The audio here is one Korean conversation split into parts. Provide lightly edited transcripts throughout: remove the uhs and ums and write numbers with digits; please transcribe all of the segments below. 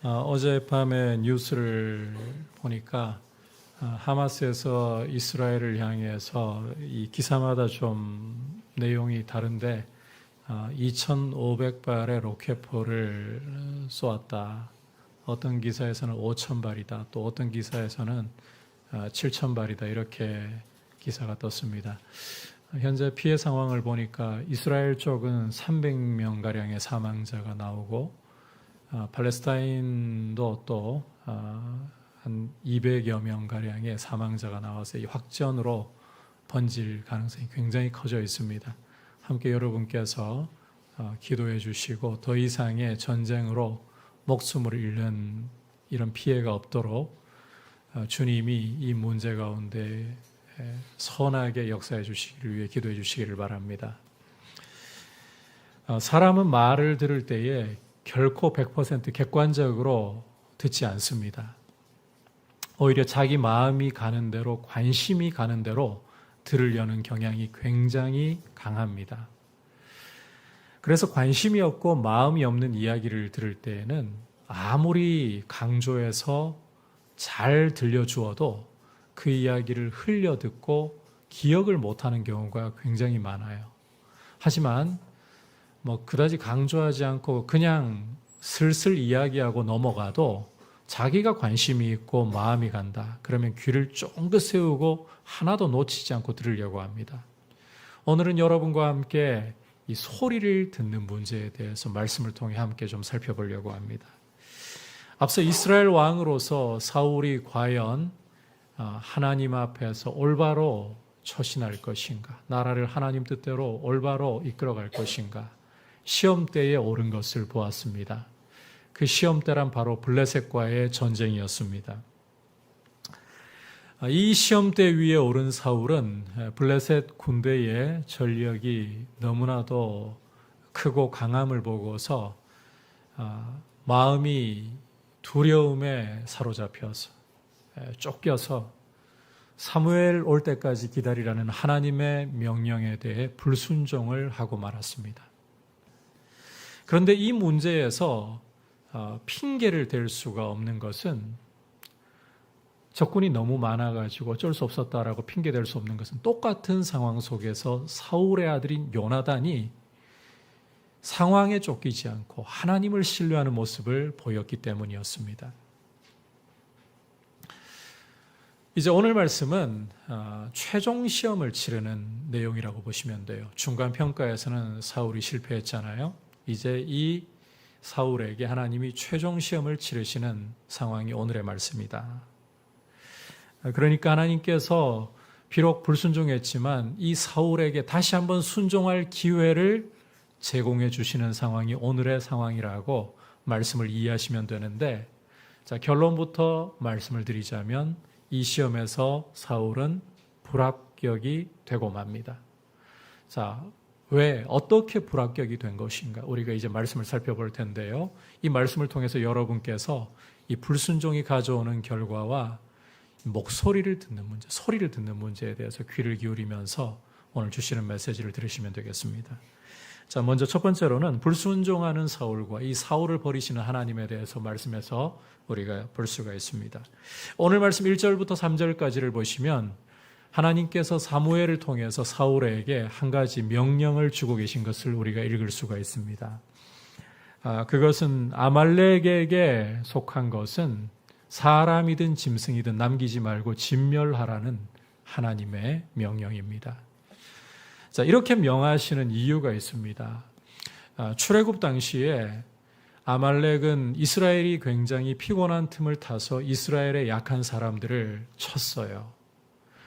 어젯밤에 뉴스를 보니까 하마스에서 이스라엘을 향해서 이 기사마다 좀 내용이 다른데 2,500발의 로켓포를 쏘았다. 어떤 기사에서는 5,000발이다. 또 어떤 기사에서는 7,000발이다. 이렇게 기사가 떴습니다. 현재 피해 상황을 보니까 이스라엘 쪽은 300명가량의 사망자가 나오고 팔레스타인도 또 한 200여 명가량의 사망자가 나와서 이 확전으로 번질 가능성이 굉장히 커져 있습니다. 함께 여러분께서 기도해 주시고 더 이상의 전쟁으로 목숨을 잃는 이런 피해가 없도록 주님이 이 문제 가운데 선하게 역사해 주시기를 위해 기도해 주시기를 바랍니다. 사람은 말을 들을 때에 결코 100% 객관적으로 듣지 않습니다. 오히려 자기 마음이 가는 대로, 관심이 가는 대로 들으려는 경향이 굉장히 강합니다. 그래서 관심이 없고 마음이 없는 이야기를 들을 때에는 아무리 강조해서 잘 들려주어도 그 이야기를 흘려듣고 기억을 못하는 경우가 굉장히 많아요. 하지만 그다지 강조하지 않고 그냥 슬슬 이야기하고 넘어가도 자기가 관심이 있고 마음이 간다. 그러면 귀를 쫑긋 세우고 하나도 놓치지 않고 들으려고 합니다. 오늘은 여러분과 함께 이 소리를 듣는 문제에 대해서 말씀을 통해 함께 좀 살펴보려고 합니다. 앞서 이스라엘 왕으로서 사울이 과연 하나님 앞에서 올바로 처신할 것인가, 나라를 하나님 뜻대로 올바로 이끌어갈 것인가, 시험대에 오른 것을 보았습니다. 그 시험대란 바로 블레셋과의 전쟁이었습니다. 이 시험대 위에 오른 사울은 블레셋 군대의 전력이 너무나도 크고 강함을 보고서 마음이 두려움에 사로잡혀서 쫓겨서 사무엘 올 때까지 기다리라는 하나님의 명령에 대해 불순종을 하고 말았습니다. 그런데 이 문제에서 핑계를 댈 수가 없는 것은 적군이 너무 많아가지고 어쩔 수 없었다라고 핑계댈 수 없는 것은 똑같은 상황 속에서 사울의 아들인 요나단이 상황에 쫓기지 않고 하나님을 신뢰하는 모습을 보였기 때문이었습니다. 이제 오늘 말씀은 최종 시험을 치르는 내용이라고 보시면 돼요. 중간 평가에서는 사울이 실패했잖아요. 이제 이 사울에게 하나님이 최종 시험을 치르시는 상황이 오늘의 말씀이다. 그러니까 하나님께서 비록 불순종했지만 이 사울에게 다시 한번 순종할 기회를 제공해 주시는 상황이 오늘의 상황이라고 말씀을 이해하시면 되는데, 자, 결론부터 말씀을 드리자면 이 시험에서 사울은 불합격이 되고 맙니다. 자, 왜, 어떻게 불합격이 된 것인가? 우리가 이제 말씀을 살펴볼 텐데요. 이 말씀을 통해서 여러분께서 이 불순종이 가져오는 결과와 목소리를 듣는 문제, 소리를 듣는 문제에 대해서 귀를 기울이면서 오늘 주시는 메시지를 들으시면 되겠습니다. 자, 먼저 첫 번째로는 불순종하는 사울과 이 사울을 버리시는 하나님에 대해서 말씀에서 우리가 볼 수가 있습니다. 오늘 말씀 1절부터 3절까지를 보시면 하나님께서 사무엘을 통해서 사울에게 한 가지 명령을 주고 계신 것을 우리가 읽을 수가 있습니다. 그것은 아말렉에게 속한 것은 사람이든 짐승이든 남기지 말고 진멸하라는 하나님의 명령입니다. 자, 이렇게 명하시는 이유가 있습니다. 출애굽 당시에 아말렉은 이스라엘이 굉장히 피곤한 틈을 타서 이스라엘의 약한 사람들을 쳤어요.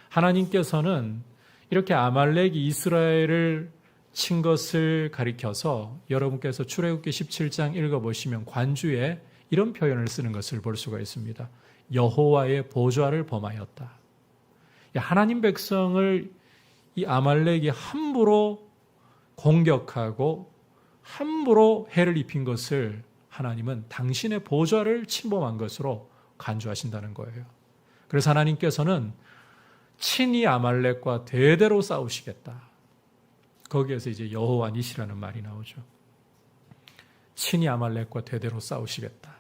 하나님께서는 이렇게 아말렉이 이스라엘을 친 것을 가리켜서 여러분께서 출애굽기 17장 읽어보시면 관주에 이런 표현을 쓰는 것을 볼 수가 있습니다. 여호와의 보좌를 범하였다. 하나님 백성을 이 아말렉이 함부로 공격하고 함부로 해를 입힌 것을 하나님은 당신의 보좌를 침범한 것으로 간주하신다는 거예요. 그래서 하나님께서는 친히 아말렉과 대대로 싸우시겠다. 거기에서 이제 여호와 니시라는 말이 나오죠. 친히 아말렉과 대대로 싸우시겠다.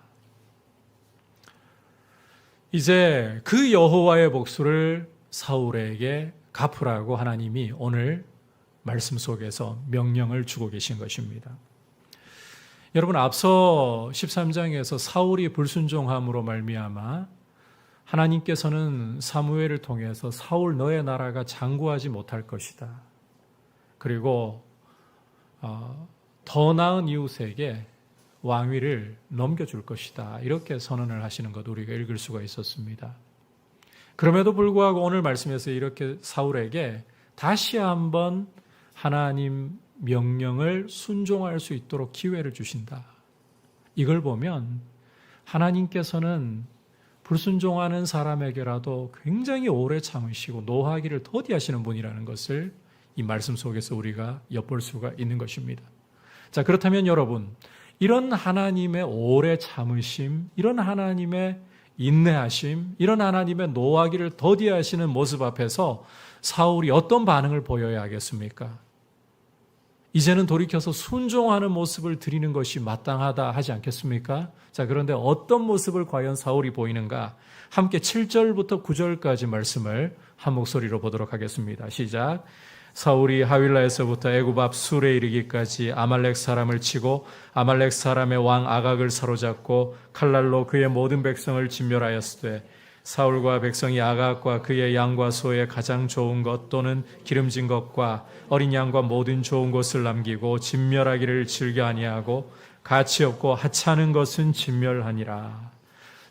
이제 그 여호와의 복수를 사울에게 갚으라고 하나님이 오늘 말씀 속에서 명령을 주고 계신 것입니다. 여러분, 앞서 13장에서 사울이 불순종함으로 말미암아 하나님께서는 사무엘을 통해서 사울 너의 나라가 장구하지 못할 것이다. 그리고 더 나은 이웃에게 왕위를 넘겨줄 것이다. 이렇게 선언을 하시는 것 우리가 읽을 수가 있었습니다. 그럼에도 불구하고 오늘 말씀에서 이렇게 사울에게 다시 한번 하나님 명령을 순종할 수 있도록 기회를 주신다. 이걸 보면 하나님께서는 불순종하는 사람에게라도 굉장히 오래 참으시고 노하기를 더디하시는 분이라는 것을 이 말씀 속에서 우리가 엿볼 수가 있는 것입니다. 자, 그렇다면 여러분, 이런 하나님의 오래 참으심, 이런 하나님의 인내하심, 이런 하나님의 노하기를 더디하시는 모습 앞에서 사울이 어떤 반응을 보여야 하겠습니까? 이제는 돌이켜서 순종하는 모습을 드리는 것이 마땅하다 하지 않겠습니까? 자, 그런데 어떤 모습을 과연 사울이 보이는가? 함께 7절부터 9절까지 말씀을 한 목소리로 보도록 하겠습니다. 시작. 사울이 하윌라에서부터 애굽 앞 술에 이르기까지 아말렉 사람을 치고 아말렉 사람의 왕 아각을 사로잡고 칼날로 그의 모든 백성을 진멸하였으되 사울과 백성이 아각과 그의 양과 소의 가장 좋은 것 또는 기름진 것과 어린 양과 모든 좋은 것을 남기고 진멸하기를 즐겨 아니하고 가치 없고 하찮은 것은 진멸하니라.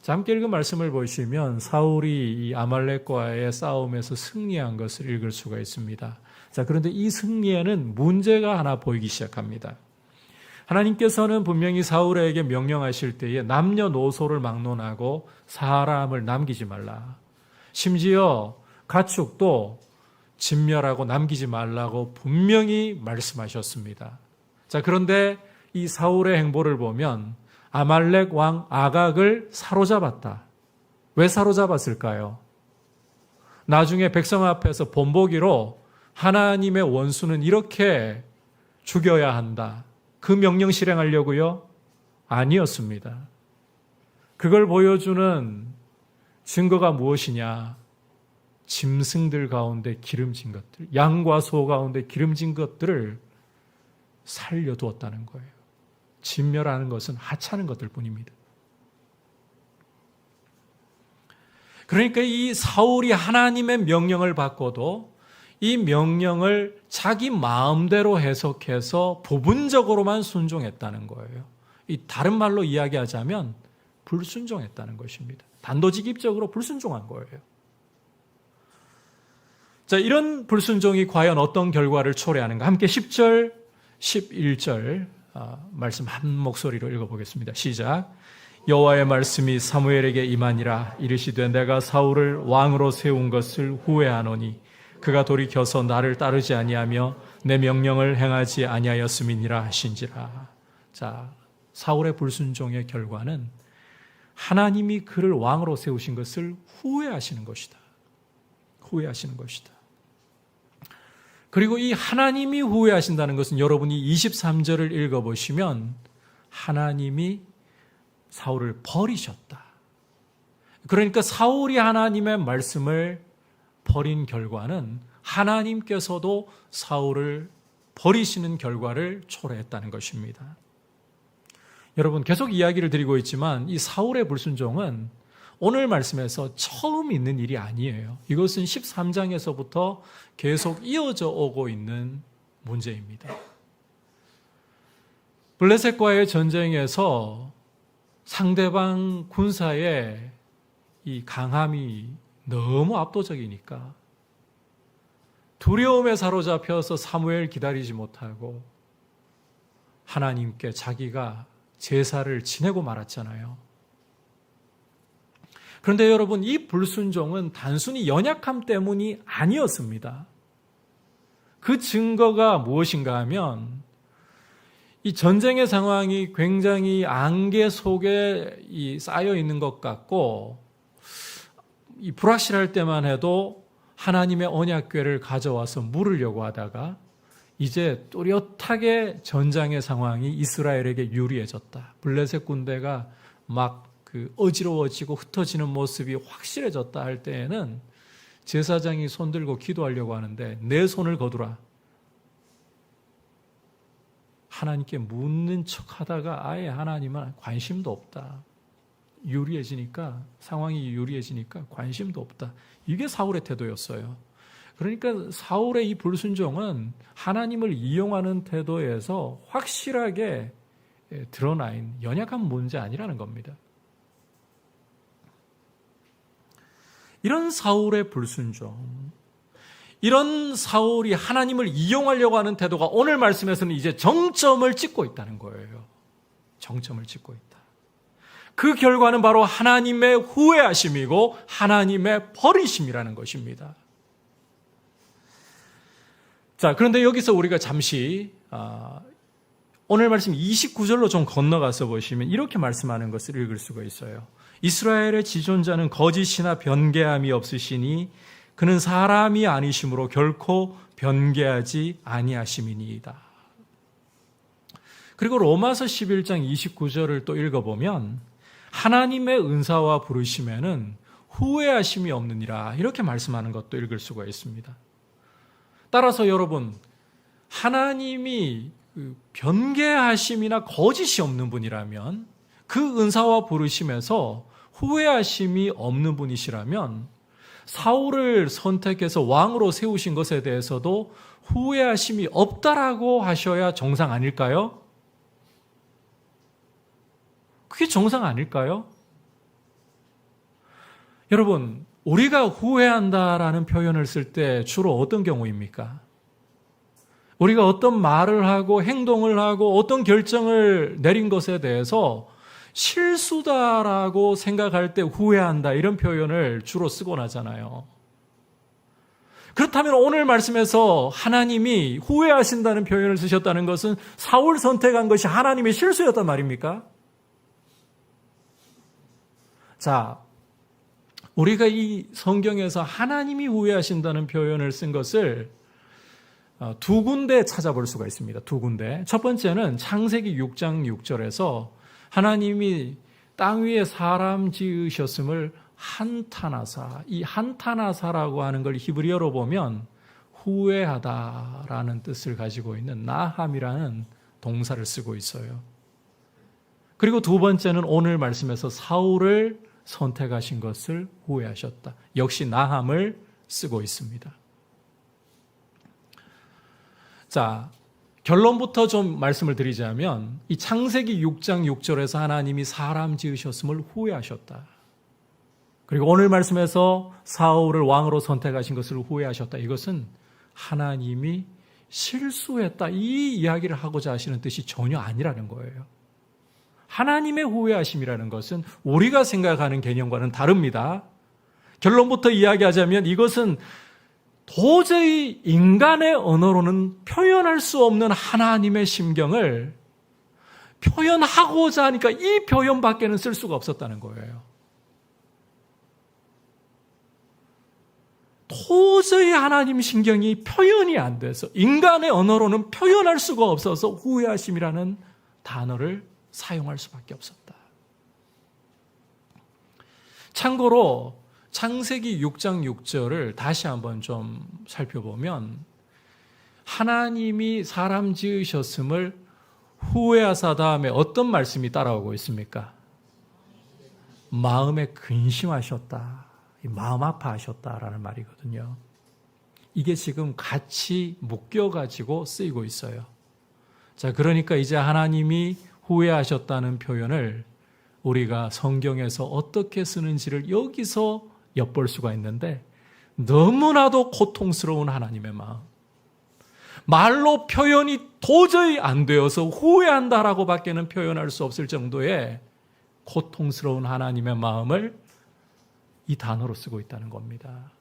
자, 함께 읽은 말씀을 보시면 사울이 이 아말렉과의 싸움에서 승리한 것을 읽을 수가 있습니다. 자, 그런데 이 승리에는 문제가 하나 보이기 시작합니다. 하나님께서는 분명히 사울에게 명령하실 때에 남녀노소를 막론하고 사람을 남기지 말라. 심지어 가축도 진멸하고 남기지 말라고 분명히 말씀하셨습니다. 자, 그런데 이 사울의 행보를 보면 아말렉 왕 아각을 사로잡았다. 왜 사로잡았을까요? 나중에 백성 앞에서 본보기로 하나님의 원수는 이렇게 죽여야 한다. 그 명령 실행하려고요? 아니었습니다. 그걸 보여주는 증거가 무엇이냐? 짐승들 가운데 기름진 것들, 양과 소 가운데 기름진 것들을 살려두었다는 거예요. 진멸하는 것은 하찮은 것들 뿐입니다. 그러니까 이 사울이 하나님의 명령을 받고도 이 명령을 자기 마음대로 해석해서 부분적으로만 순종했다는 거예요. 이 다른 말로 이야기하자면 불순종했다는 것입니다. 단도직입적으로 불순종한 거예요. 자, 이런 불순종이 과연 어떤 결과를 초래하는가? 함께 10절, 11절 말씀 한 목소리로 읽어보겠습니다. 시작. 여호와의 말씀이 사무엘에게 임하니라. 이르시되 내가 사울을 왕으로 세운 것을 후회하노니 그가 돌이켜서 나를 따르지 아니하며 내 명령을 행하지 아니하였음이니라 하신지라. 자, 사울의 불순종의 결과는 하나님이 그를 왕으로 세우신 것을 후회하시는 것이다. 후회하시는 것이다. 그리고 이 하나님이 후회하신다는 것은 여러분이 23절을 읽어보시면 하나님이 사울을 버리셨다. 그러니까 사울이 하나님의 말씀을 버린 결과는 하나님께서도 사울을 버리시는 결과를 초래했다는 것입니다. 여러분, 계속 이야기를 드리고 있지만 이 사울의 불순종은 오늘 말씀에서 처음 있는 일이 아니에요. 이것은 13장에서부터 계속 이어져 오고 있는 문제입니다. 블레셋과의 전쟁에서 상대방 군사의 이 강함이 너무 압도적이니까 두려움에 사로잡혀서 사무엘 기다리지 못하고 하나님께 자기가 제사를 지내고 말았잖아요. 그런데 여러분, 이 불순종은 단순히 연약함 때문이 아니었습니다. 그 증거가 무엇인가 하면 이 전쟁의 상황이 굉장히 안개 속에 쌓여 있는 것 같고 이 불확실할 때만 해도 하나님의 언약궤를 가져와서 물으려고 하다가 이제 뚜렷하게 전장의 상황이 이스라엘에게 유리해졌다. 블레셋 군대가 막 그 어지러워지고 흩어지는 모습이 확실해졌다 할 때에는 제사장이 손들고 기도하려고 하는데 내 손을 거두라. 하나님께 묻는 척 하다가 아예 하나님은 관심도 없다. 유리해지니까, 상황이 유리해지니까 관심도 없다. 이게 사울의 태도였어요. 그러니까 사울의 이 불순종은 하나님을 이용하는 태도에서 확실하게 드러나 있는 연약한 문제 아니라는 겁니다. 이런 사울의 불순종, 이런 사울이 하나님을 이용하려고 하는 태도가 오늘 말씀에서는 이제 정점을 찍고 있다는 거예요. 정점을 찍고 있다. 그 결과는 바로 하나님의 후회하심이고 하나님의 버리심이라는 것입니다. 자, 그런데 여기서 우리가 잠시 오늘 말씀 29절로 좀 건너가서 보시면 이렇게 말씀하는 것을 읽을 수가 있어요. 이스라엘의 지존자는 거짓이나 변개함이 없으시니 그는 사람이 아니심으로 결코 변개하지 아니하심이니이다. 그리고 로마서 11장 29절을 또 읽어보면 하나님의 은사와 부르심에는 후회하심이 없느니라 이렇게 말씀하는 것도 읽을 수가 있습니다. 따라서 여러분, 하나님이 변개하심이나 거짓이 없는 분이라면, 그 은사와 부르심에서 후회하심이 없는 분이시라면 사울을 선택해서 왕으로 세우신 것에 대해서도 후회하심이 없다라고 하셔야 정상 아닐까요? 그게 정상 아닐까요? 여러분, 우리가 후회한다라는 표현을 쓸 때 주로 어떤 경우입니까? 우리가 어떤 말을 하고 행동을 하고 어떤 결정을 내린 것에 대해서 실수다라고 생각할 때 후회한다 이런 표현을 주로 쓰곤 하잖아요. 그렇다면 오늘 말씀에서 하나님이 후회하신다는 표현을 쓰셨다는 것은 사울 선택한 것이 하나님의 실수였단 말입니까? 자, 우리가 이 성경에서 하나님이 후회하신다는 표현을 쓴 것을 두 군데 찾아볼 수가 있습니다. 두 군데. 첫 번째는 창세기 6장 6절에서 하나님이 땅 위에 사람 지으셨음을 한타나사, 이 한타나사라고 하는 걸 히브리어로 보면 후회하다라는 뜻을 가지고 있는 나함이라는 동사를 쓰고 있어요. 그리고 두 번째는 오늘 말씀에서 사울을 선택하신 것을 후회하셨다. 역시 나함을 쓰고 있습니다. 자, 결론부터 좀 말씀을 드리자면 이 창세기 6장 6절에서 하나님이 사람 지으셨음을 후회하셨다. 그리고 오늘 말씀에서 사울을 왕으로 선택하신 것을 후회하셨다. 이것은 하나님이 실수했다. 이 이야기를 하고자 하시는 뜻이 전혀 아니라는 거예요. 하나님의 후회하심이라는 것은 우리가 생각하는 개념과는 다릅니다. 결론부터 이야기하자면 이것은 도저히 인간의 언어로는 표현할 수 없는 하나님의 심경을 표현하고자 하니까 이 표현밖에는 쓸 수가 없었다는 거예요. 도저히 하나님 심경이 표현이 안 돼서 인간의 언어로는 표현할 수가 없어서 후회하심이라는 단어를 사용할 수밖에 없었다. 참고로 창세기 6장 6절을 다시 한번 좀 살펴보면 하나님이 사람 지으셨음을 후회하사 다음에 어떤 말씀이 따라오고 있습니까? 마음에 근심하셨다. 마음 아파하셨다라는 말이거든요. 이게 지금 같이 묶여가지고 쓰이고 있어요. 자, 그러니까 이제 하나님이 후회하셨다는 표현을 우리가 성경에서 어떻게 쓰는지를 여기서 엿볼 수가 있는데 너무나도 고통스러운 하나님의 마음. 말로 표현이 도저히 안 되어서 후회한다라고 밖에는 표현할 수 없을 정도의 고통스러운 하나님의 마음을 이 단어로 쓰고 있다는 겁니다.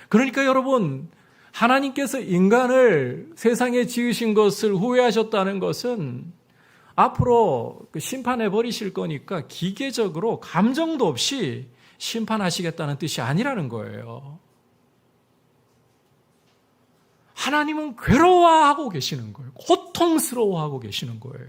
그러니까 여러분, 하나님께서 인간을 세상에 지으신 것을 후회하셨다는 것은 앞으로 심판해 버리실 거니까 기계적으로 감정도 없이 심판하시겠다는 뜻이 아니라는 거예요. 하나님은 괴로워하고 계시는 거예요. 고통스러워하고 계시는 거예요.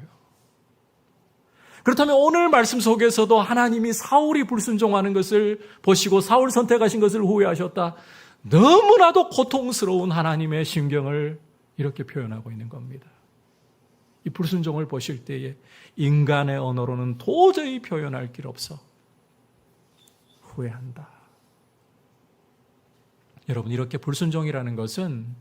그렇다면 오늘 말씀 속에서도 하나님이 사울이 불순종하는 것을 보시고 사울 선택하신 것을 후회하셨다. 너무나도 고통스러운 하나님의 심경을 이렇게 표현하고 있는 겁니다. 이 불순종을 보실 때에 인간의 언어로는 도저히 표현할 길 없어 후회한다. 여러분, 이렇게 불순종이라는 것은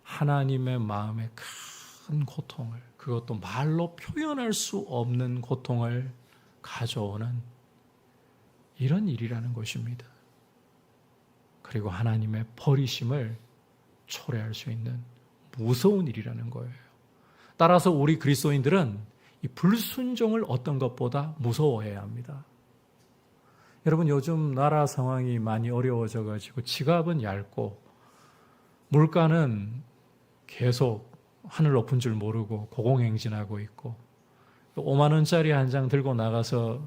하나님의 마음에 큰 고통을, 그것도 말로 표현할 수 없는 고통을 가져오는 이런 일이라는 것입니다. 그리고 하나님의 버리심을 초래할 수 있는 무서운 일이라는 거예요. 따라서 우리 그리스도인들은 이 불순종을 어떤 것보다 무서워해야 합니다. 여러분, 요즘 나라 상황이 많이 어려워져 가지고 지갑은 얇고 물가는 계속 하늘 높은 줄 모르고 고공행진하고 있고 5만 원짜리 한 장 들고 나가서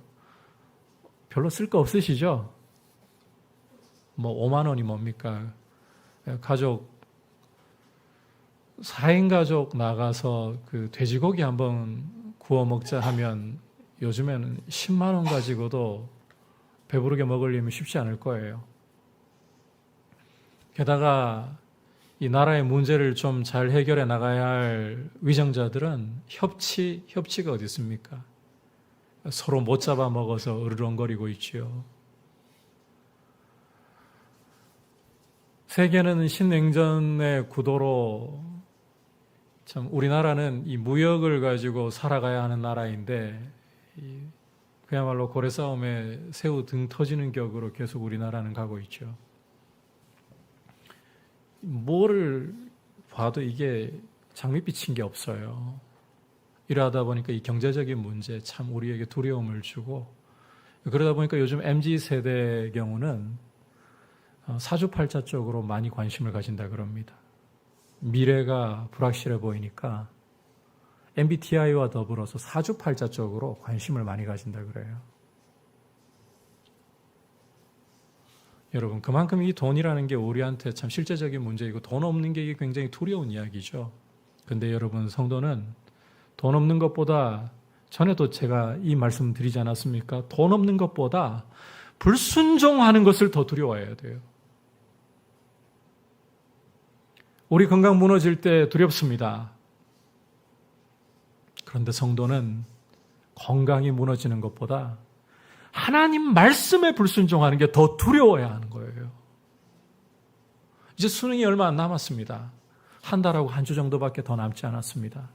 별로 쓸 거 없으시죠? 뭐 5만 원이 뭡니까? 가족 4인 가족 나가서 그 돼지고기 한번 구워 먹자 하면 요즘에는 10만 원 가지고도 배부르게 먹으려면 쉽지 않을 거예요. 게다가 이 나라의 문제를 좀 잘 해결해 나가야 할 위정자들은 협치가 어디 있습니까? 서로 못 잡아먹어서 으르렁거리고 있지요. 세계는 신냉전의 구도로 참 우리나라는 이 무역을 가지고 살아가야 하는 나라인데 그야말로 고래 싸움에 새우 등 터지는 격으로 계속 우리나라는 가고 있죠. 뭐를 봐도 이게 장밋빛인 게 없어요. 이러다 보니까 이 경제적인 문제 참 우리에게 두려움을 주고, 그러다 보니까 요즘 MZ세대의 경우는 사주팔자 쪽으로 많이 관심을 가진다 그럽니다. 미래가 불확실해 보이니까 MBTI와 더불어서 사주팔자 쪽으로 관심을 많이 가진다 그래요. 여러분, 그만큼 이 돈이라는 게 우리한테 참 실제적인 문제이고 돈 없는 게 이게 굉장히 두려운 이야기죠. 근데 여러분, 성도는 돈 없는 것보다, 전에도 제가 이 말씀 드리지 않았습니까? 돈 없는 것보다 불순종하는 것을 더 두려워해야 돼요. 우리 건강 무너질 때 두렵습니다. 그런데 성도는 건강이 무너지는 것보다 하나님 말씀에 불순종하는 게 더 두려워야 하는 거예요. 이제 수능이 얼마 안 남았습니다. 한 달하고 한 주 정도밖에 더 남지 않았습니다.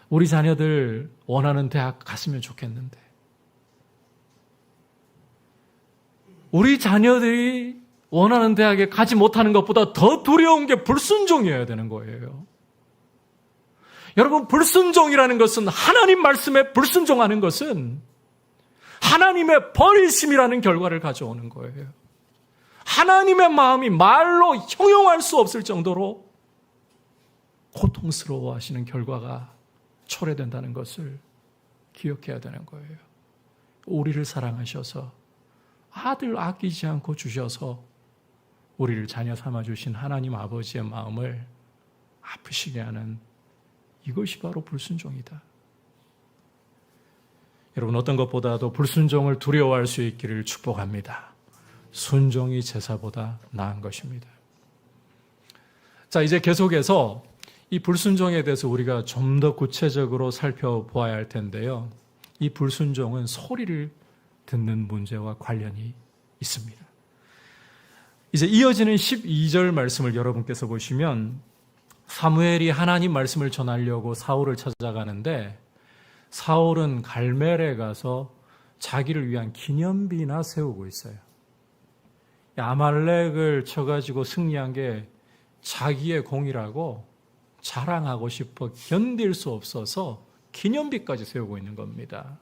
우리 자녀들 원하는 대학 갔으면 좋겠는데, 우리 자녀들이 원하는 대학에 가지 못하는 것보다 더 두려운 게 불순종이어야 되는 거예요. 여러분, 불순종이라는 것은, 하나님 말씀에 불순종하는 것은 하나님의 버리심이라는 결과를 가져오는 거예요. 하나님의 마음이 말로 형용할 수 없을 정도로 고통스러워하시는 결과가 초래된다는 것을 기억해야 되는 거예요. 우리를 사랑하셔서 아들 아끼지 않고 주셔서 우리를 자녀 삼아주신 하나님 아버지의 마음을 아프시게 하는 이것이 바로 불순종이다. 여러분, 어떤 것보다도 불순종을 두려워할 수 있기를 축복합니다. 순종이 제사보다 나은 것입니다. 자, 이제 계속해서 이 불순종에 대해서 우리가 좀 더 구체적으로 살펴보아야 할 텐데요. 이 불순종은 소리를 듣는 문제와 관련이 있습니다. 이제 이어지는 12절 말씀을 여러분께서 보시면, 사무엘이 하나님 말씀을 전하려고 사울을 찾아가는데 사울은 갈멜에 가서 자기를 위한 기념비나 세우고 있어요. 아말렉을 쳐가지고 승리한 게 자기의 공이라고 자랑하고 싶어 견딜 수 없어서 기념비까지 세우고 있는 겁니다.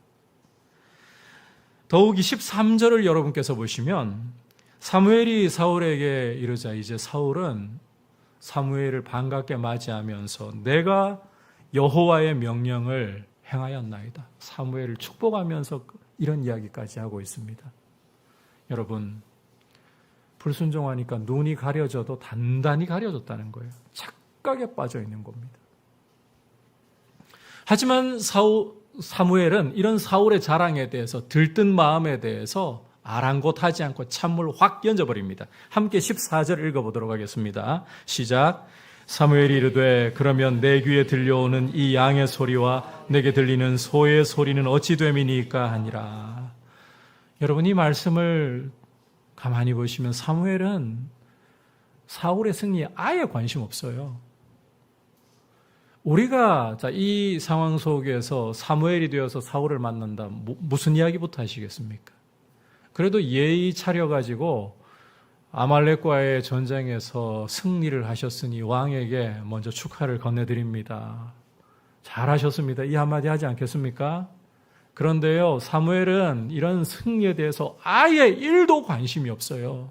더욱이 13절을 여러분께서 보시면, 사무엘이 사울에게 이르자 이제 사울은 사무엘을 반갑게 맞이하면서 내가 여호와의 명령을 행하였나이다. 사무엘을 축복하면서 이런 이야기까지 하고 있습니다. 여러분, 불순종하니까 눈이 가려져도 단단히 가려졌다는 거예요. 착각에 빠져 있는 겁니다. 하지만 사무엘은 이런 사울의 자랑에 대해서 들뜬 마음에 대해서 아랑곳하지 않고 찬물 확 던져버립니다. 함께 14절 읽어보도록 하겠습니다. 시작. 사무엘이 이르되 그러면 내 귀에 들려오는 이 양의 소리와 내게 들리는 소의 소리는 어찌 됨이니까 하니라. 여러분, 이 말씀을 가만히 보시면 사무엘은 사울의 승리에 아예 관심 없어요. 우리가 이 상황 속에서 사무엘이 되어서 사울을 만난다, 무슨 이야기부터 하시겠습니까? 그래도 예의 차려가지고 아말렉과의 전쟁에서 승리를 하셨으니 왕에게 먼저 축하를 건네드립니다. 잘하셨습니다. 이 한마디 하지 않겠습니까? 그런데요, 사무엘은 이런 승리에 대해서 아예 1도 관심이 없어요.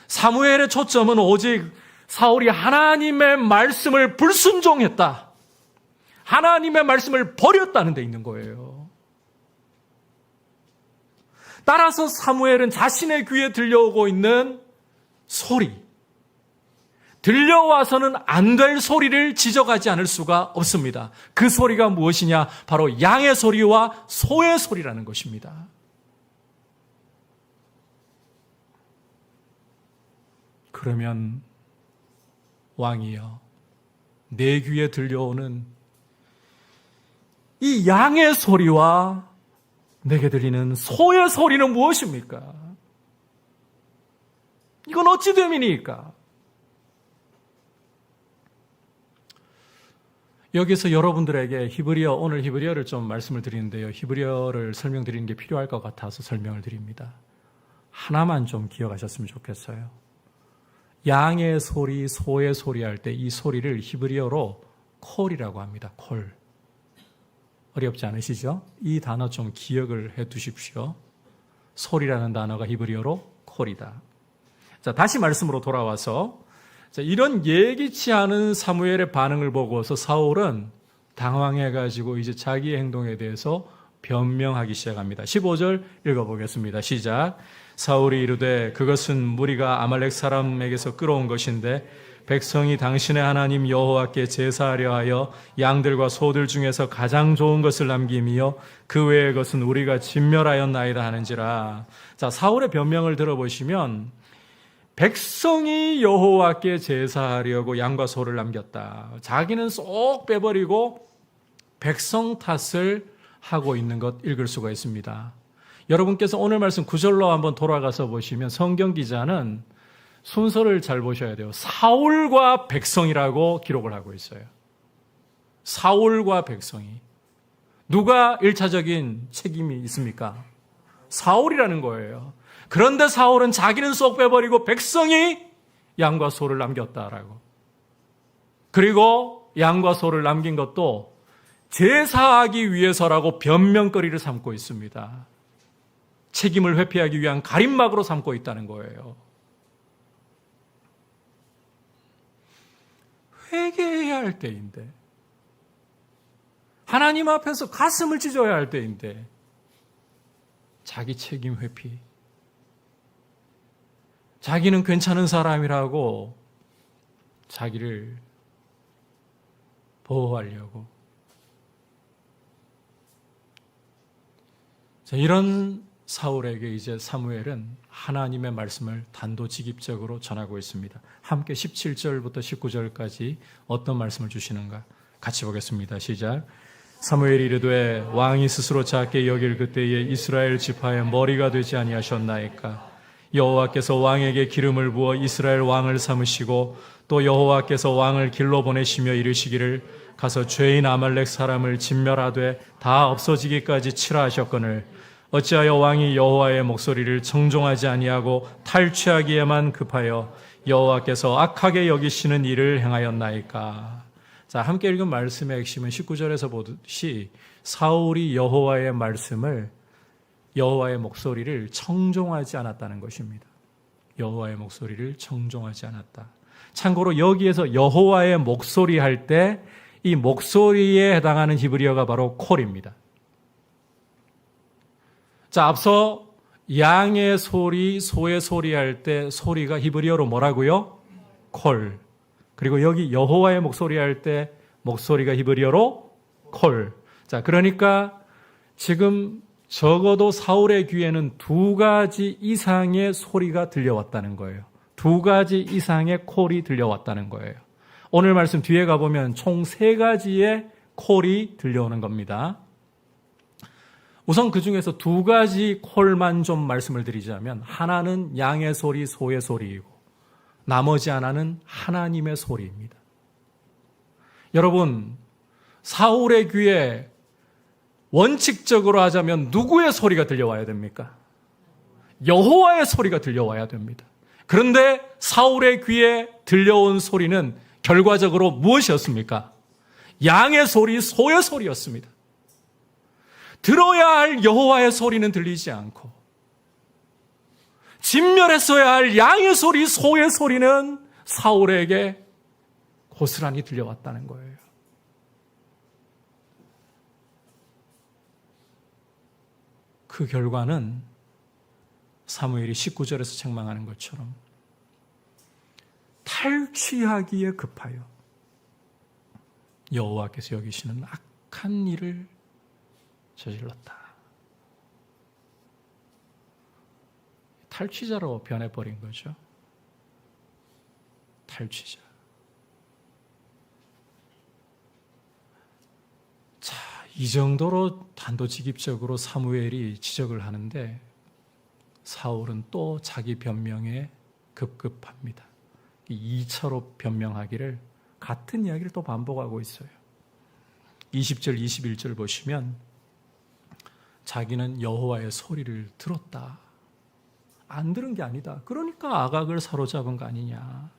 사무엘의 초점은 오직 사울이 하나님의 말씀을 불순종했다, 하나님의 말씀을 버렸다는 데 있는 거예요. 따라서 사무엘은 자신의 귀에 들려오고 있는 소리, 들려와서는 안 될 소리를 지적하지 않을 수가 없습니다. 그 소리가 무엇이냐? 바로 양의 소리와 소의 소리라는 것입니다. 그러면 왕이여, 내 귀에 들려오는 이 양의 소리와 내게 들리는 소의 소리는 무엇입니까? 이건 어찌 됨이니까? 여기서 여러분들에게 오늘 히브리어를 좀 말씀을 드리는데요. 히브리어를 설명드리는 게 필요할 것 같아서 설명을 드립니다. 하나만 좀 기억하셨으면 좋겠어요. 양의 소리, 소의 소리 할 때 이 소리를 히브리어로 콜이라고 합니다. 콜. 어렵지 않으시죠? 이 단어 좀 기억을 해 두십시오. 소리라는 단어가 히브리어로 콜이다. 자, 다시 말씀으로 돌아와서 이런 예기치 않은 사무엘의 반응을 보고서 사울은 당황해가지고 이제 자기의 행동에 대해서 변명하기 시작합니다. 15절 읽어보겠습니다. 시작. 사울이 이르되 그것은 무리가 아말렉 사람에게서 끌어온 것인데 백성이 당신의 하나님 여호와께 제사하려 하여 양들과 소들 중에서 가장 좋은 것을 남김이요 그 외의 것은 우리가 진멸하였나이다 하는지라. 자, 사울의 변명을 들어보시면 백성이 여호와께 제사하려고 양과 소를 남겼다. 자기는 쏙 빼버리고 백성 탓을 하고 있는 것 읽을 수가 있습니다. 여러분께서 오늘 말씀 9절로 한번 돌아가서 보시면 성경 기자는 순서를 잘 보셔야 돼요. 사울과 백성이라고 기록을 하고 있어요. 사울과 백성이. 누가 1차적인 책임이 있습니까? 사울이라는 거예요. 그런데 사울은 자기는 쏙 빼버리고 백성이 양과 소를 남겼다라고. 그리고 양과 소를 남긴 것도 제사하기 위해서라고 변명거리를 삼고 있습니다. 책임을 회피하기 위한 가림막으로 삼고 있다는 거예요. 회개해야 할 때인데, 하나님 앞에서 가슴을 찢어야 할 때인데 자기 책임 회피, 자기는 괜찮은 사람이라고 자기를 보호하려고. 자, 이런 사울에게 이제 사무엘은 하나님의 말씀을 단도직입적으로 전하고 있습니다. 함께 17절부터 19절까지 어떤 말씀을 주시는가 같이 보겠습니다. 시작. 사무엘이 이르되 왕이 스스로 작게 여길 그때에 이스라엘 지파의 머리가 되지 아니하셨나이까. 여호와께서 왕에게 기름을 부어 이스라엘 왕을 삼으시고 또 여호와께서 왕을 길로 보내시며 이르시기를 가서 죄인 아말렉 사람을 진멸하되 다 없어지기까지 치라 하셨거늘 어찌하여 왕이 여호와의 목소리를 청종하지 아니하고 탈취하기에만 급하여 여호와께서 악하게 여기시는 일을 행하였나이까. 자, 함께 읽은 말씀의 핵심은 19절에서 보듯이 사울이 여호와의 말씀을, 여호와의 목소리를 청종하지 않았다는 것입니다. 여호와의 목소리를 청종하지 않았다. 참고로 여기에서 여호와의 목소리 할 때 이 목소리에 해당하는 히브리어가 바로 콜입니다. 자, 앞서 양의 소리, 소의 소리 할 때 소리가 히브리어로 뭐라고요? 콜. 그리고 여기 여호와의 목소리 할 때 목소리가 히브리어로 콜. 자, 그러니까 지금 적어도 사울의 귀에는 2가지 이상의 소리가 들려왔다는 거예요. 2가지 이상의 콜이 들려왔다는 거예요. 오늘 말씀 뒤에 가보면 총 3가지의 콜이 들려오는 겁니다. 우선 그 중에서 2가지 콜만 좀 말씀을 드리자면, 하나는 양의 소리, 소의 소리이고 나머지 하나는 하나님의 소리입니다. 여러분, 사울의 귀에 원칙적으로 하자면 누구의 소리가 들려와야 됩니까? 여호와의 소리가 들려와야 됩니다. 그런데 사울의 귀에 들려온 소리는 결과적으로 무엇이었습니까? 양의 소리, 소의 소리였습니다. 들어야 할 여호와의 소리는 들리지 않고 진멸했어야 할 양의 소리, 소의 소리는 사울에게 고스란히 들려왔다는 거예요. 그 결과는 사무엘이 19절에서 책망하는 것처럼 탈취하기에 급하여 여호와께서 여기시는 악한 일을 저질렀다. 탈취자로 변해버린 거죠. 탈취자. 자, 이 정도로 단도직입적으로 사무엘이 지적을 하는데 사울은 또 자기 변명에 급급합니다. 2차로 변명하기를, 같은 이야기를 또 반복하고 있어요. 20절, 21절 보시면 자기는 여호와의 소리를 들었다. 안 들은 게 아니다. 그러니까 아각을 사로잡은 거 아니냐.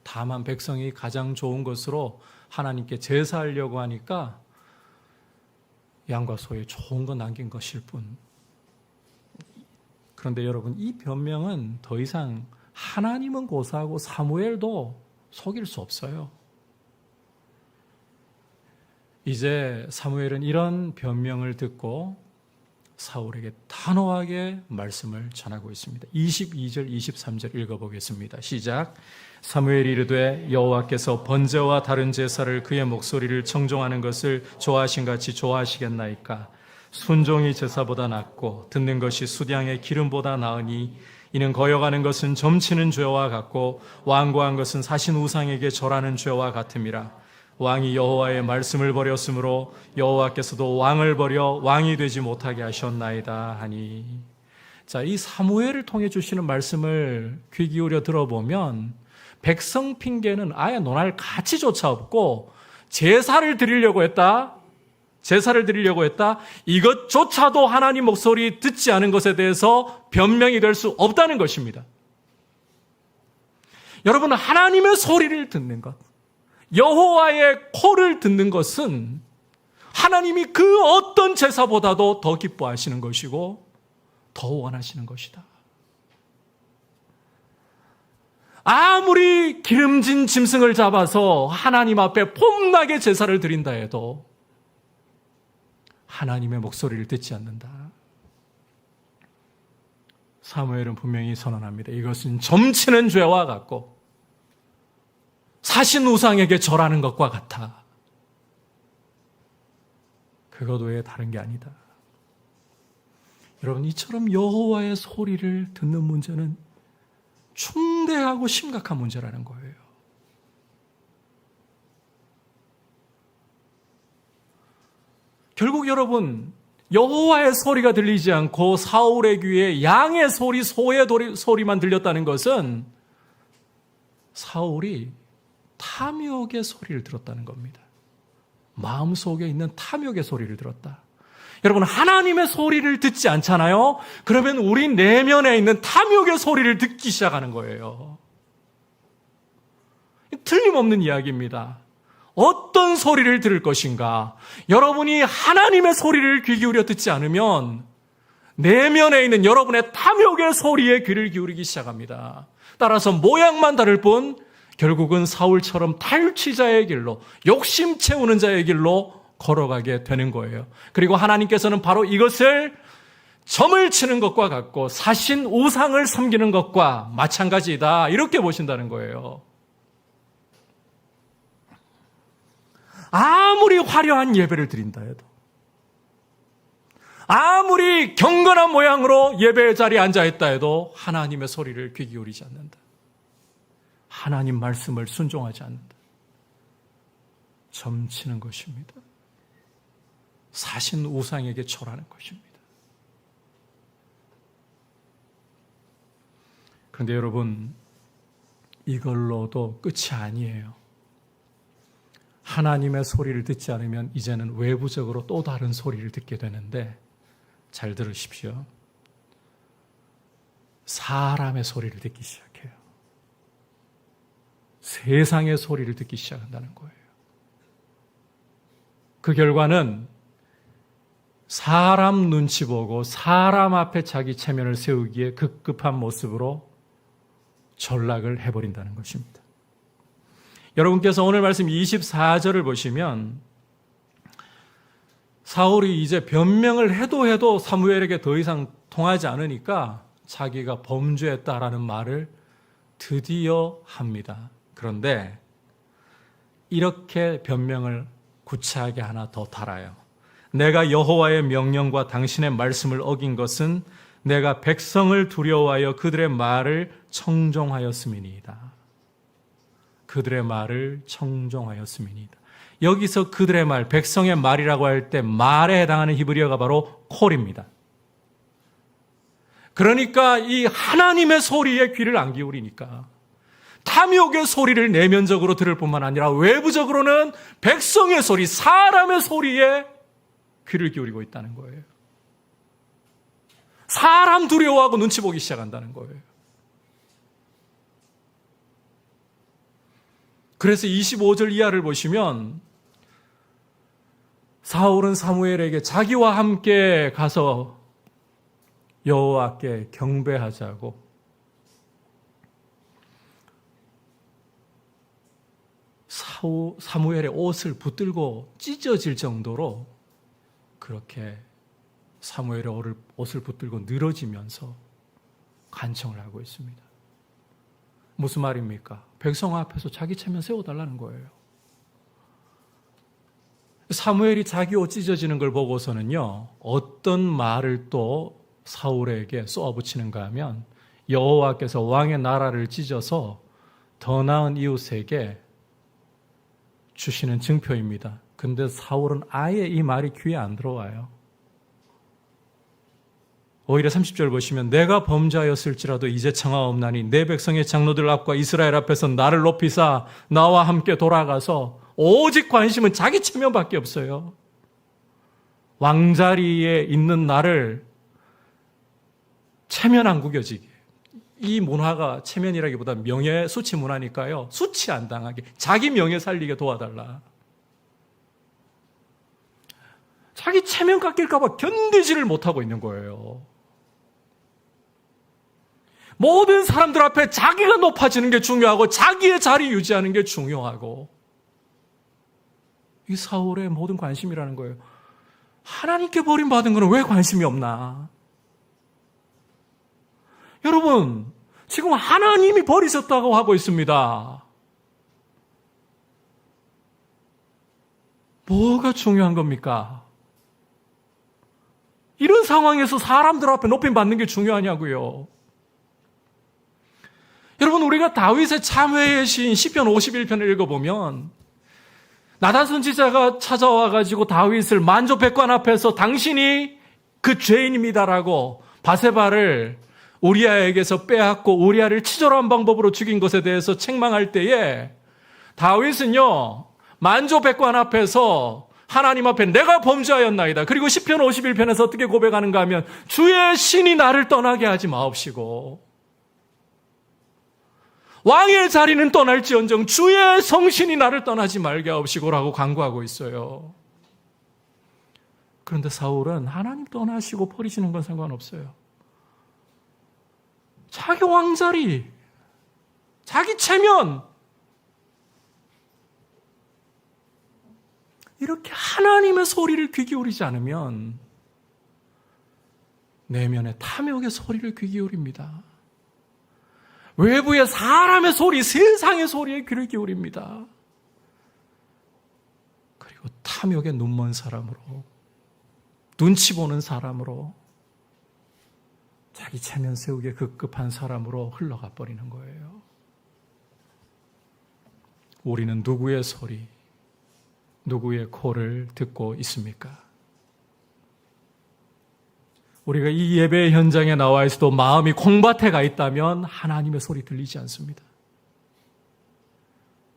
다만 백성이 가장 좋은 것으로 하나님께 제사하려고 하니까 양과 소에 좋은 거 남긴 것일 뿐. 그런데 여러분, 이 변명은 더 이상 하나님은 고사하고 사무엘도 속일 수 없어요. 이제 사무엘은 이런 변명을 듣고 사울에게 단호하게 말씀을 전하고 있습니다. 22절, 23절 읽어보겠습니다. 시작. 사무엘이 이르되 여호와께서 번제와 다른 제사를 그의 목소리를 청종하는 것을 좋아하신 같이 좋아하시겠나이까? 순종이 제사보다 낫고 듣는 것이 수량의 기름보다 나으니 이는 거여가는 것은 점치는 죄와 같고 완고한 것은 사신 우상에게 절하는 죄와 같음이라. 왕이 여호와의 말씀을 버렸으므로 여호와께서도 왕을 버려 왕이 되지 못하게 하셨나이다 하니. 자, 이 사무엘을 통해 주시는 말씀을 귀 기울여 들어보면 백성 핑계는 아예 논할 가치조차 없고 제사를 드리려고 했다. 이것조차도 하나님 목소리 듣지 않은 것에 대해서 변명이 될 수 없다는 것입니다. 여러분, 하나님의 소리를 듣는 것, 여호와의 콜을 듣는 것은 하나님이 그 어떤 제사보다도 더 기뻐하시는 것이고 더 원하시는 것이다. 아무리 기름진 짐승을 잡아서 하나님 앞에 폼나게 제사를 드린다 해도 하나님의 목소리를 듣지 않는다. 사무엘은 분명히 선언합니다. 이것은 점치는 죄와 같고 사신 우상에게 절하는 것과 같아. 그것 외에 다른 게 아니다. 여러분, 이처럼 여호와의 소리를 듣는 문제는 중대하고 심각한 문제라는 거예요. 결국 여러분, 여호와의 소리가 들리지 않고 사울의 귀에 양의 소리, 소의 소리만 들렸다는 것은 사울이 탐욕의 소리를 들었다는 겁니다. 마음속에 있는 탐욕의 소리를 들었다. 여러분, 하나님의 소리를 듣지 않잖아요? 그러면 우리 내면에 있는 탐욕의 소리를 듣기 시작하는 거예요. 틀림없는 이야기입니다. 어떤 소리를 들을 것인가? 여러분이 하나님의 소리를 귀 기울여 듣지 않으면 내면에 있는 여러분의 탐욕의 소리에 귀를 기울이기 시작합니다. 따라서 모양만 다를 뿐 결국은 사울처럼 탈취자의 길로, 욕심 채우는 자의 길로 걸어가게 되는 거예요. 그리고 하나님께서는 바로 이것을 점을 치는 것과 같고 사신 우상을 섬기는 것과 마찬가지다, 이렇게 보신다는 거예요. 아무리 화려한 예배를 드린다 해도, 아무리 경건한 모양으로 예배의 자리에 앉아있다 해도 하나님의 소리를 귀 기울이지 않는다. 하나님 말씀을 순종하지 않는다. 점치는 것입니다. 사신 우상에게 절하는 것입니다. 그런데 여러분, 이걸로도 끝이 아니에요. 하나님의 소리를 듣지 않으면 이제는 외부적으로 또 다른 소리를 듣게 되는데, 잘 들으십시오. 사람의 소리를 듣기 시작해요. 세상의 소리를 듣기 시작한다는 거예요. 그 결과는 사람 눈치 보고 사람 앞에 자기 체면을 세우기에 급급한 모습으로 전락을 해버린다는 것입니다. 여러분께서 오늘 말씀 24절을 보시면 사울이 이제 변명을 해도 사무엘에게 더 이상 통하지 않으니까 자기가 범죄했다라는 말을 드디어 합니다. 그런데 이렇게 변명을 구차하게 하나 더 달아요. 내가 여호와의 명령과 당신의 말씀을 어긴 것은 내가 백성을 두려워하여 그들의 말을 청종하였음이니이다. 그들의 말을 청종하였음이니이다. 여기서 그들의 말, 백성의 말이라고 할 때 말에 해당하는 히브리어가 바로 콜입니다. 그러니까 이 하나님의 소리에 귀를 안 기울이니까 탐욕의 소리를 내면적으로 들을 뿐만 아니라 외부적으로는 백성의 소리, 사람의 소리에 귀를 기울이고 있다는 거예요. 사람 두려워하고 눈치 보기 시작한다는 거예요. 그래서 25절 이하를 보시면 사울은 사무엘에게 자기와 함께 가서 여호와께 경배하자고 사무엘의 옷을 붙들고 찢어질 정도로 그렇게 사무엘의 옷을 붙들고 늘어지면서 간청을 하고 있습니다. 무슨 말입니까? 백성 앞에서 자기 체면 세워달라는 거예요. 사무엘이 자기 옷 찢어지는 걸 보고서는요, 어떤 말을 또 사울에게 쏘아붙이는가 하면 여호와께서 왕의 나라를 찢어서 더 나은 이웃에게 주시는 증표입니다. 근데 사울은 아예 이 말이 귀에 안 들어와요. 오히려 30절 보시면 내가 범죄하였을지라도 이제 청하옵나니 내 백성의 장로들 앞과 이스라엘 앞에서 나를 높이사 나와 함께 돌아가서 오직 관심은 자기 체면밖에 없어요. 왕자리에 있는 나를 체면 안 구겨지게. 이 문화가 체면이라기보다 명예 수치 문화니까요. 수치 안 당하게 자기 명예 살리게 도와달라. 자기 체면 깎일까 봐 견디지를 못하고 있는 거예요. 모든 사람들 앞에 자기가 높아지는 게 중요하고 자기의 자리 유지하는 게 중요하고 이 사울의 모든 관심이라는 거예요. 하나님께 버림받은 거는 왜 관심이 없나? 여러분, 지금 하나님이 버리셨다고 하고 있습니다. 뭐가 중요한 겁니까? 이런 상황에서 사람들 앞에 높임 받는 게 중요하냐고요. 여러분, 우리가 다윗의 참회의 시인 시편 51편을 읽어보면 나단 선지자가 찾아와가지고 다윗을 만조백관 앞에서 당신이 그 죄인입니다라고 바세바를 우리아에게서 빼앗고 우리아를 치졸한 방법으로 죽인 것에 대해서 책망할 때에 다윗은요, 만조백관 앞에서 하나님 앞에 내가 범죄하였나이다. 그리고 시편 51편에서 어떻게 고백하는가 하면 주의 신이 나를 떠나게 하지 마옵시고 왕의 자리는 떠날지언정 주의 성신이 나를 떠나지 말게 하옵시고라고 간구하고 있어요. 그런데 사울은 하나님 떠나시고 버리시는 건 상관없어요. 자기 왕자리, 자기 체면, 이렇게 하나님의 소리를 귀 기울이지 않으면 내면의 탐욕의 소리를 귀 기울입니다. 외부의 사람의 소리, 세상의 소리에 귀를 기울입니다. 그리고 탐욕에 눈먼 사람으로 눈치 보는 사람으로, 자기 체면 세우기에 급급한 사람으로 흘러가 버리는 거예요. 우리는 누구의 소리, 누구의 콜을 듣고 있습니까? 우리가 이 예배 현장에 나와 있어도 마음이 콩밭에 가 있다면 하나님의 소리 들리지 않습니다.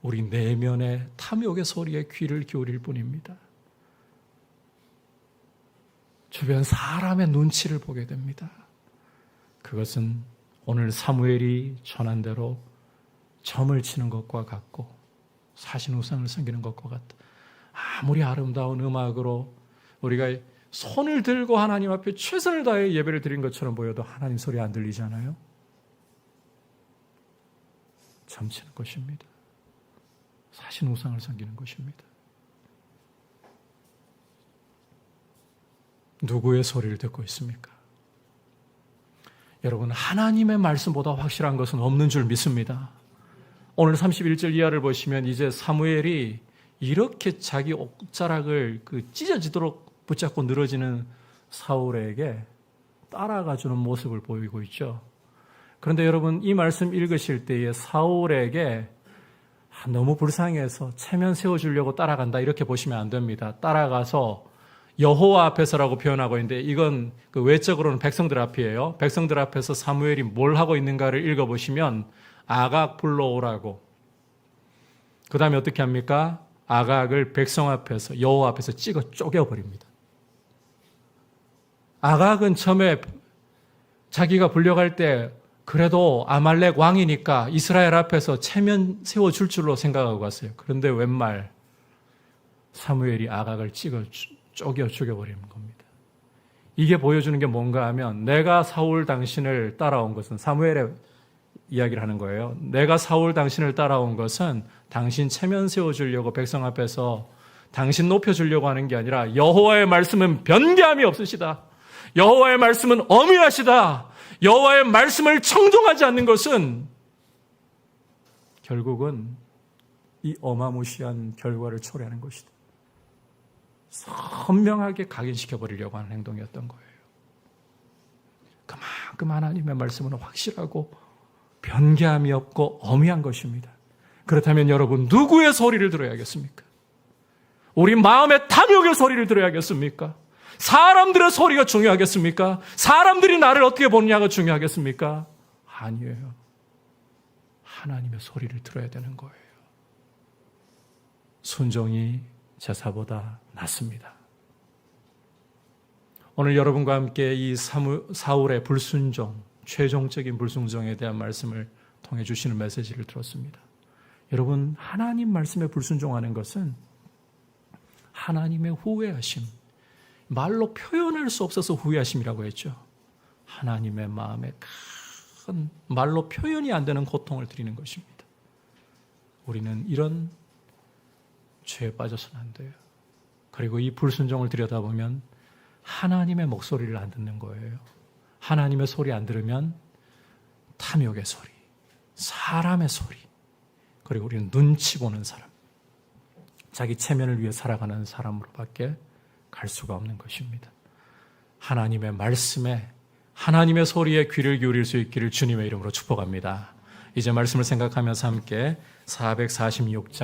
우리 내면의 탐욕의 소리에 귀를 기울일 뿐입니다. 주변 사람의 눈치를 보게 됩니다. 그것은 오늘 사무엘이 전한 대로 점을 치는 것과 같고 사신 우상을 섬기는 것과 같다. 아무리 아름다운 음악으로 우리가 손을 들고 하나님 앞에 최선을 다해 예배를 드린 것처럼 보여도 하나님 소리 안 들리잖아요. 점치는 것입니다. 사신 우상을 섬기는 것입니다. 누구의 소리를 듣고 있습니까? 여러분, 하나님의 말씀보다 확실한 것은 없는 줄 믿습니다. 오늘 31절 이하를 보시면 이제 사무엘이 이렇게 자기 옷자락을 찢어지도록 붙잡고 늘어지는 사울에게 따라가주는 모습을 보이고 있죠. 그런데 여러분, 이 말씀 읽으실 때에 사울에게 너무 불쌍해서 체면 세워주려고 따라간다 이렇게 보시면 안 됩니다. 따라가서 여호와 앞에서라고 표현하고 있는데 이건 외적으로는 백성들 앞이에요. 백성들 앞에서 사무엘이 뭘 하고 있는가를 읽어보시면 아각 불러오라고. 그 다음에 어떻게 합니까? 아각을 백성 앞에서 여호와 앞에서 찍어 쪼개버립니다. 아각은 처음에 자기가 불려갈 때 그래도 아말렉 왕이니까 이스라엘 앞에서 체면 세워줄 줄로 생각하고 갔어요. 그런데 웬말 사무엘이 아각을 찍어 쪼개 죽여버리는 겁니다. 이게 보여주는 게 뭔가 하면 내가 사울 당신을 따라온 것은 사무엘의 이야기를 하는 거예요. 내가 사울 당신을 따라온 것은 당신 체면 세워주려고 백성 앞에서 당신 높여주려고 하는 게 아니라 여호와의 말씀은 변개함이 없으시다. 여호와의 말씀은 엄위하시다. 여호와의 말씀을 청종하지 않는 것은 결국은 이 어마무시한 결과를 초래하는 것이다. 선명하게 각인시켜버리려고 하는 행동이었던 거예요. 그만큼 하나님의 말씀은 확실하고 변개함이 없고 엄위한 것입니다. 그렇다면 여러분, 누구의 소리를 들어야겠습니까? 우리 마음의 탐욕의 소리를 들어야겠습니까? 사람들의 소리가 중요하겠습니까? 사람들이 나를 어떻게 보느냐가 중요하겠습니까? 아니에요. 하나님의 소리를 들어야 되는 거예요. 순종이 제사보다 낫습니다. 오늘 여러분과 함께 이 사울의 불순종, 최종적인 불순종에 대한 말씀을 통해 주시는 메시지를 들었습니다. 여러분, 하나님 말씀에 불순종하는 것은 하나님의 후회하심, 말로 표현할 수 없어서 후회하심이라고 했죠. 하나님의 마음에 큰 말로 표현이 안 되는 고통을 드리는 것입니다. 우리는 이런 죄에 빠져서는 안 돼요. 그리고 이 불순종을 들여다보면 하나님의 목소리를 안 듣는 거예요. 하나님의 소리 안 들으면 탐욕의 소리, 사람의 소리, 그리고 우리는 눈치 보는 사람, 자기 체면을 위해 살아가는 사람으로밖에 갈 수가 없는 것입니다. 하나님의 말씀에, 하나님의 소리에 귀를 기울일 수 있기를 주님의 이름으로 축복합니다. 이제 말씀을 생각하면서 함께 446장